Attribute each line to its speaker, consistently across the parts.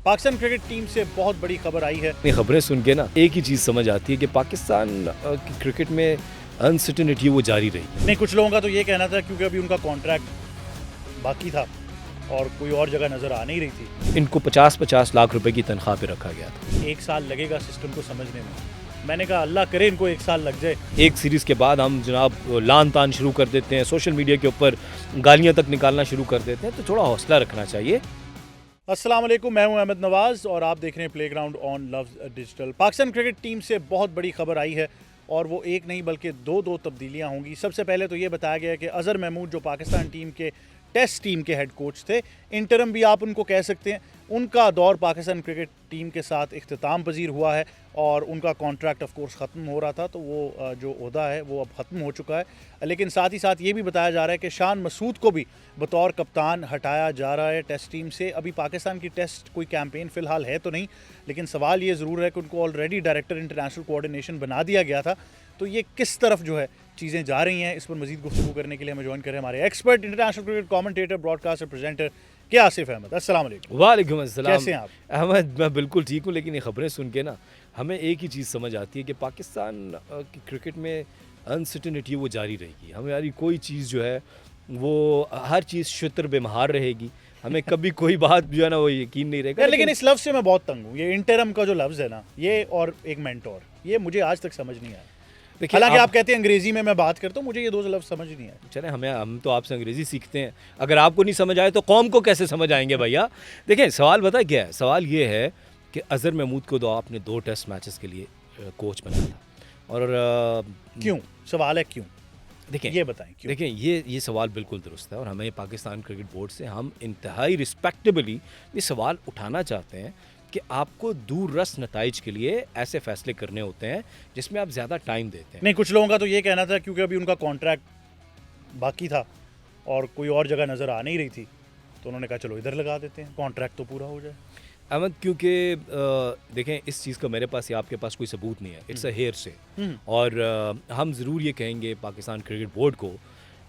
Speaker 1: Pakistan cricket team سے بہت بڑی خبر آئی ہے.
Speaker 2: یہ خبریں سن کے نا ایک ہی چیز سمجھ آتی ہے کہ پاکستان کی کرکٹ میں انسرٹنٹی وہ جاری رہی.
Speaker 1: نہیں, کچھ لوگوں کا تو یہ کہنا تھا کیونکہ ابھی ان کا کانٹریکٹ باقی تھا اور کوئی اور جگہ نظر آ نہیں رہی تھی.
Speaker 2: ان کو 50-50 لاکھ روپے کی تنخواہ پہ رکھا گیا تھا.
Speaker 1: 1 سال لگے گا سسٹم کو سمجھنے میں. میں نے کہا اللہ کرے ان کو 1 سال لگ جائے.
Speaker 2: ایک سیریز کے بعد ہم جناب لان تان شروع کر دیتے ہیں, سوشل میڈیا کے اوپر گالیاں تک نکالنا شروع کر دیتے ہیں, تو تھوڑا حوصلہ رکھنا چاہیے.
Speaker 1: السلام علیکم, میں ہوں احمد نواز اور آپ دیکھ رہے ہیں پلے گراؤنڈ آن لفظ ڈیجیٹل. پاکستان کرکٹ ٹیم سے بہت بڑی خبر آئی ہے اور وہ ایک نہیں بلکہ دو تبدیلیاں ہوں گی. سب سے پہلے تو یہ بتایا گیا ہے کہ اظہر محمود جو پاکستان ٹیم کے ٹیسٹ ٹیم کے ہیڈ کوچ تھے, انٹرم بھی آپ ان کو کہہ سکتے ہیں, ان کا دور پاکستان کرکٹ ٹیم کے ساتھ اختتام پذیر ہوا ہے اور ان کا کانٹریکٹ آف کورس ختم ہو رہا تھا, تو وہ جو عہدہ ہے وہ اب ختم ہو چکا ہے. لیکن ساتھ ہی ساتھ یہ بھی بتایا جا رہا ہے کہ شان مسعود کو بھی بطور کپتان ہٹایا جا رہا ہے ٹیسٹ ٹیم سے. ابھی پاکستان کی ٹیسٹ کوئی کیمپین فی الحال ہے تو نہیں, لیکن سوال یہ ضرور ہے کہ ان کو آلریڈی ڈائریکٹر انٹرنیشنل کوآرڈینیشن بنا دیا گیا تھا, تو یہ کس طرف جو ہے چیزیں جا رہی ہیں, اس پر مزید گفتگو کرنے کے لیے ہمیں جوائن کریں ہمارے expert international cricket commentator broadcaster presenter کیا آصف احمد. السلام علیکم.
Speaker 2: وعلیکم السلام.
Speaker 1: کیسے ہیں آپ؟
Speaker 2: احمد میں بالکل ٹھیک ہوں, لیکن یہ خبریں سن کے نا ہمیں ایک ہی چیز سمجھ آتی ہے کہ پاکستان کی کرکٹ میں انسرٹنٹی وہ جاری رہے گی. ہماری کوئی چیز جو ہے وہ ہر چیز شتر بے مہار رہے گی, ہمیں کبھی کوئی بات جو ہے نا وہ یقین نہیں رہے گا.
Speaker 1: لیکن اس لفظ سے میں بہت تنگ ہوں, یہ انٹرم کا جو لفظ ہے نا, یہ اور ایک مینٹور, یہ مجھے آج تک سمجھ نہیں آیا. حالانکہ آپ کہتے ہیں انگریزی میں بات کرتا ہوں, مجھے یہ 2 لفظ سمجھ نہیں آئے.
Speaker 2: چلیں ہم تو آپ سے انگریزی سیکھتے ہیں, اگر آپ کو نہیں سمجھ آئے تو قوم کو کیسے سمجھ آئیں گے بھیا. دیکھیں سوال بتا کیا ہے, سوال یہ ہے کہ اظہر محمود کو تو آپ نے 2 ٹیسٹ میچز کے لیے کوچ بنایا تھا, اور
Speaker 1: کیوں سوال ہے کیوں,
Speaker 2: دیکھیں
Speaker 1: یہ بتائیں کیوں.
Speaker 2: دیکھیں یہ سوال بالکل درست ہے, اور ہمیں پاکستان کرکٹ بورڈ سے ہم انتہائی رسپیکٹبلی یہ سوال اٹھانا چاہتے ہیں کہ آپ کو دور رس نتائج کے لیے ایسے فیصلے کرنے ہوتے ہیں جس میں آپ زیادہ ٹائم دیتے ہیں.
Speaker 1: نہیں, کچھ لوگوں کا تو یہ کہنا تھا کیونکہ ابھی ان کا کانٹریکٹ باقی تھا اور کوئی اور جگہ نظر آ نہیں رہی تھی, تو انہوں نے کہا چلو ادھر لگا دیتے ہیں, کانٹریکٹ تو پورا ہو جائے.
Speaker 2: احمد کیونکہ دیکھیں اس چیز کا میرے پاس یا آپ کے پاس کوئی ثبوت نہیں ہے, اٹس اے ہیئر سے, اور ہم ضرور یہ کہیں گے پاکستان کرکٹ بورڈ کو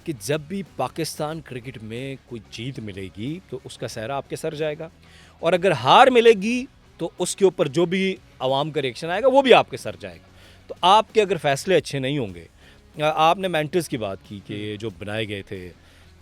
Speaker 2: کہ جب بھی پاکستان کرکٹ میں کوئی جیت ملے گی تو اس کا سہرا آپ کے سر جائے گا, اور اگر ہار ملے گی تو اس کے اوپر جو بھی عوام کا ریئیکشن آئے گا وہ بھی آپ کے سر جائے گا. تو آپ کے اگر فیصلے اچھے نہیں ہوں گے, آپ نے مینٹرز کی بات کی کہ جو بنائے گئے تھے,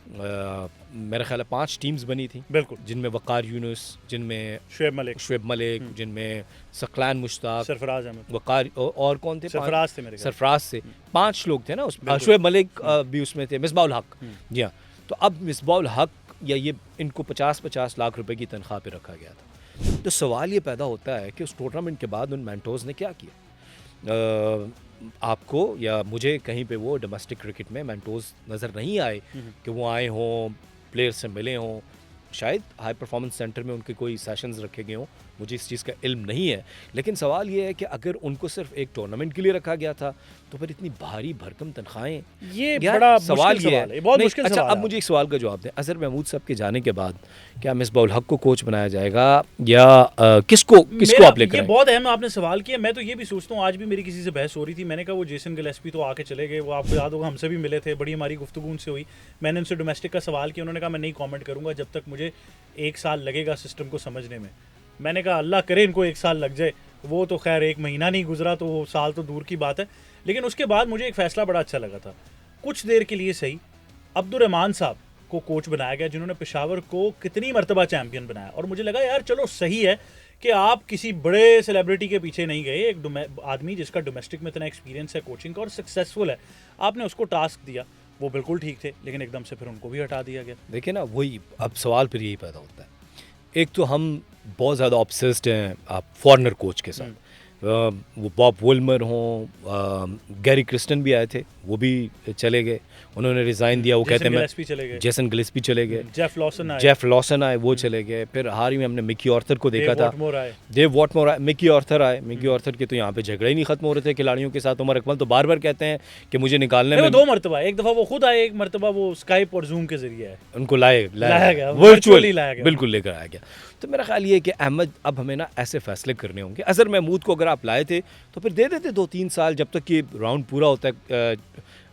Speaker 2: میرا خیال ہے 5 ٹیمز بنی تھیں بالکل, جن میں وقار یونس, جن میں شعیب ملک, جن میں ثقلان مشتاق,
Speaker 1: سرفراز احمد,
Speaker 2: وقار, اور کون تھے,
Speaker 1: سرفراز تھے میرے,
Speaker 2: سرفراز سے 5 لوگ تھے نا اس میں, شعیب ملک بھی اس میں تھے, مصباح الحق. جی ہاں, تو اب مصباح الحق یا یہ ان کو 50-50 لاکھ روپے کی تنخواہ پہ رکھا گیا تھا. تو سوال یہ پیدا ہوتا ہے کہ اس ٹورنامنٹ کے بعد ان مینٹورز نے کیا کیا. آپ کو یا مجھے کہیں پہ وہ ڈومیسٹک کرکٹ میں مینٹورز نظر نہیں آئے کہ وہ آئے ہوں, پلیئر سے ملے ہوں. شاید ہائی پرفارمنس سینٹر میں ان کے کوئی سیشنز رکھے گئے ہوں, مجھے اس چیز کا علم نہیں ہے, لیکن سوال یہ ہے کہ اگر ان کو صرف ایک ٹورنامنٹ کے لیے رکھا گیا تھا تو پھر اتنی بھاری بھرکم تنخواہیں,
Speaker 1: یہ بڑا
Speaker 2: سوال یہ
Speaker 1: ہے, بہت مشکل
Speaker 2: اچھا
Speaker 1: سوال.
Speaker 2: اب مجھے ایک سوال کا جواب دیں, اظہر محمود صاحب کے جانے کے بعد کیا مصباح الحق کو کوچ بنایا جائے گا یا کس کو آپ لے کر؟
Speaker 1: یہ بہت اہم آپ نے سوال کیا. میں تو یہ بھی سوچتا ہوں, آج بھی میری کسی سے بحث ہو رہی تھی, میں نے کہا وہ جیسن گلیسپی تو آ کے چلے گئے, وہ آپ کو یاد ہوگا ہم سے بھی ملے تھے, بڑی ہماری گفتگو ان سے ہوئی. میں نے ان سے ڈومیسٹک کا سوال کیا, انہوں نے کہا میں نہیں کامنٹ کروں گا جب تک مجھے 1 سال لگے گا سسٹم کو سمجھنے میں. میں نے کہا اللہ کرے ان کو 1 سال لگ جائے, وہ تو خیر 1 مہینہ نہیں گزرا تو وہ سال تو دور کی بات ہے. لیکن اس کے بعد مجھے ایک فیصلہ بڑا اچھا لگا تھا, کچھ دیر کے لیے صحیح عبدالرحمان صاحب کو کوچ بنایا گیا, جنہوں نے پشاور کو کتنی مرتبہ چیمپئن بنایا, اور مجھے لگا یار چلو صحیح ہے کہ آپ کسی بڑے سیلیبریٹی کے پیچھے نہیں گئے, ایک آدمی جس کا ڈومیسٹک میں اتنا ایکسپیرینس ہے کوچنگ کا اور سکسیزفل ہے, آپ نے اس کو ٹاسک دیا, وہ بالکل ٹھیک تھے, لیکن ایک دم سے پھر ان کو بھی ہٹا دیا گیا.
Speaker 2: دیکھیں نا وہی اب سوال پھر یہی پیدا ہوتا ہے, ایک تو ہم بہت زیادہ آبسیسڈ ہیں آپ فارنر کوچ کے ساتھ, وہ باب وولمر ہوں, گیری کرسٹن بھی آئے تھے, وہ بھی چلے گئے, انہوں نے ریزائن دیا, وہ کہتے ہیں جیسن گلیسپی چلے گئے, جیف لاسن آئے, وہ چلے گئے. پھر حال ہی میں ہم نے مکی آرتھر کو دیکھا تھا, ڈیو واٹمور آئے, مکی آرتھر آئے. مکی آرتھر کے تو یہاں پہ جھگڑے ہی نہیں ختم ہو رہے تھے کھلاڑیوں کے ساتھ. عمر اکمل تو بار بار کہتے ہیں کہ مجھے نکالنے میں
Speaker 1: 2 مرتبہ, ایک دفعہ وہ خود آئے, ایک مرتبہ وہ اسکائپ اور زوم کے ذریعے
Speaker 2: ان کو لایا
Speaker 1: گیا,
Speaker 2: ورچوئلی بالکل لے کر آیا گیا. تو میرا خیال یہ ہے کہ احمد اب ہمیں نا ایسے فیصلے کرنے ہوں گے. اظہر محمود کو اگر آپ لائے تھے تو پھر دے دیتے 2-3 سال جب تک کہ راؤنڈ پورا ہوتا ہے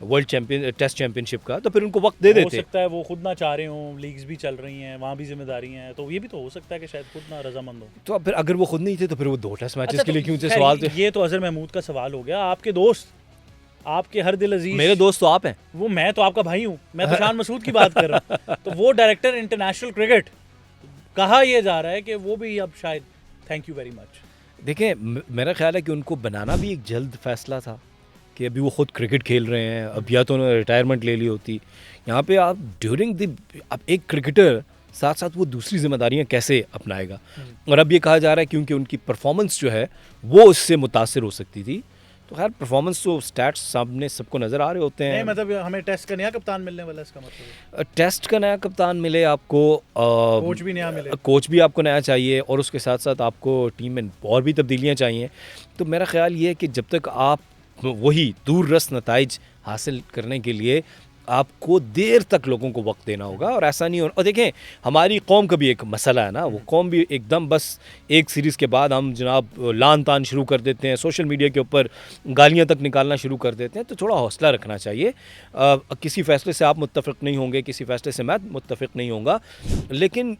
Speaker 2: ورلڈ چیمپئن ٹیسٹ چیمپئن شپ کا, تو پھر ان کو وقت دے
Speaker 1: ہو
Speaker 2: دیتے.
Speaker 1: سکتا ہے وہ خود نہ چاہ رہے ہوں, لیگز بھی چل رہی ہیں, وہاں بھی ذمہ داری ہیں, تو یہ بھی تو ہو سکتا ہے کہ شاید خود نہ رضامند ہو.
Speaker 2: تو پھر اگر وہ خود نہیں تھے تو پھر وہ 2 ٹیسٹ میچز
Speaker 1: اچھا
Speaker 2: کے لیے
Speaker 1: تو
Speaker 2: کیوں تھے؟
Speaker 1: خیر
Speaker 2: سوال تو
Speaker 1: یہ تو اظہر محمود کا سوال ہو گیا. آپ کے دوست, آپ کے ہر دل عزیز,
Speaker 2: میرے دوست تو آپ ہیں.
Speaker 1: وہ میں تو آپ کا بھائی ہوں, میں تو شان مسعود کی بات کر رہا ہوں. تو وہ ڈائریکٹر انٹرنیشنل کرکٹ, کہا یہ جا رہا ہے کہ وہ بھی اب شاید, تھینک یو ویری مچ.
Speaker 2: دیکھیں میرا خیال ہے کہ ان کو بنانا بھی ایک جلد فیصلہ تھا کہ ابھی وہ خود کرکٹ کھیل رہے ہیں, اب یا تو انہوں نے ریٹائرمنٹ لے لی ہوتی. یہاں پہ آپ ڈیورنگ دی, اب ایک کرکٹر ساتھ ساتھ وہ دوسری ذمہ داریاں کیسے اپنائے گا؟ اور اب یہ کہا جا رہا ہے کیونکہ ان کی پرفارمنس جو ہے وہ اس سے متاثر ہو سکتی تھی. تو خیر پرفارمنس تو اسٹیٹس سامنے سب کو نظر آ رہے ہوتے ہیں.
Speaker 1: نہیں مطلب ہمیں ٹیسٹ کا نیا کپتان ملنے والا ہے, اس کا مطلب
Speaker 2: ٹیسٹ کا نیا کپتان ملے آپ کو,
Speaker 1: کوچ بھی نیا ملے,
Speaker 2: کوچ بھی آپ کو نیا چاہیے, اور اس کے ساتھ ساتھ آپ کو ٹیم میں اور بھی تبدیلیاں چاہیے. تو میرا خیال یہ ہے کہ جب تک آپ وہی دور رس نتائج حاصل کرنے کے لیے آپ کو دیر تک لوگوں کو وقت دینا ہوگا, اور ایسا نہیں ہونا. اور دیکھیں ہماری قوم کا بھی ایک مسئلہ ہے نا, وہ قوم بھی ایک دم بس ایک سیریز کے بعد ہم جناب لان تان شروع کر دیتے ہیں, سوشل میڈیا کے اوپر گالیاں تک نکالنا شروع کر دیتے ہیں. تو تھوڑا حوصلہ رکھنا چاہیے. کسی فیصلے سے آپ متفق نہیں ہوں گے, کسی فیصلے سے میں متفق نہیں ہوں گا, لیکن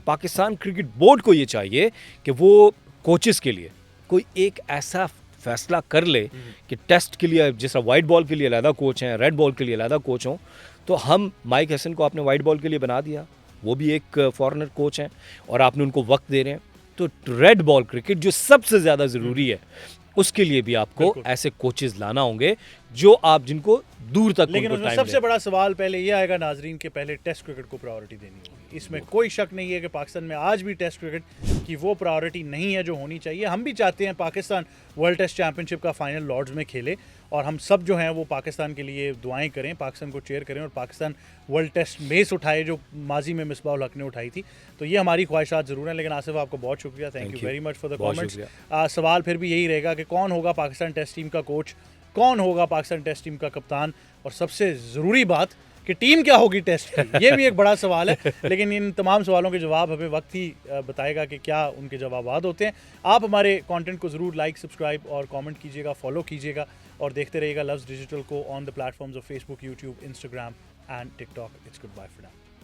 Speaker 2: پاکستان کرکٹ بورڈ کو یہ چاہیے کہ وہ کوچز کے لیے کوئی ایک ایسا فیصلہ کر لے کہ ٹیسٹ کے لیے جس طرح وائٹ بال کے لیے علیحدہ کوچ ہیں, ریڈ بال کے لیے علیحدہ کوچ ہوں. تو ہم مائک ہیسن کو آپ نے وائٹ بال کے لیے بنا دیا, وہ بھی ایک فارنر کوچ ہیں, اور آپ نے ان کو وقت دے رہے ہیں. تو ریڈ بال کرکٹ جو سب سے زیادہ ضروری ہے, اس کے لیے بھی آپ کو ایسے کوچز لانا ہوں گے جو آپ جن کو دور تک.
Speaker 1: لیکن اس میں سب سے بڑا سوال پہلے یہ آئے گا ناظرین کہ پہلے ٹیسٹ کرکٹ کو پرائیورٹی دینی ہوگی. اس میں کوئی شک نہیں ہے کہ پاکستان میں آج بھی ٹیسٹ کرکٹ کی وہ پرائیورٹی نہیں ہے جو ہونی چاہیے. ہم بھی چاہتے ہیں پاکستان ورلڈ ٹیسٹ چیمپئن شپ کا فائنل لارڈز میں کھیلے, اور ہم سب جو ہیں وہ پاکستان کے لیے دعائیں کریں, پاکستان کو چیئر کریں, اور پاکستان ورلڈ ٹیسٹ میس اٹھائے جو ماضی میں مصباح الحق نے اٹھائی تھی. تو یہ ہماری خواہشات ضرور ہیں. لیکن آصف آپ کو بہت شکریہ, thank you very much for the comments. سوال پھر بھی یہی رہے گا کہ کون ہوگا پاکستان ٹیسٹ ٹیم کا کوچ, کون ہوگا پاکستان ٹیسٹ ٹیم کا کپتان, اور سب سے ضروری بات کہ ٹیم کیا ہوگی ٹیسٹ کی, یہ بھی ایک بڑا سوال ہے. لیکن ان تمام سوالوں کے جواب ہمیں وقت ہی بتائے گا کہ کیا ان کے جوابات ہوتے ہیں. آپ ہمارے کانٹینٹ کو ضرور لائک, سبسکرائب اور کامنٹ کیجیے گا, فالو کیجیے گا, اور دیکھتے رہیے گا لفظ ڈیجیٹل کو on the platforms of Facebook, YouTube, Instagram and TikTok. It's goodbye for now.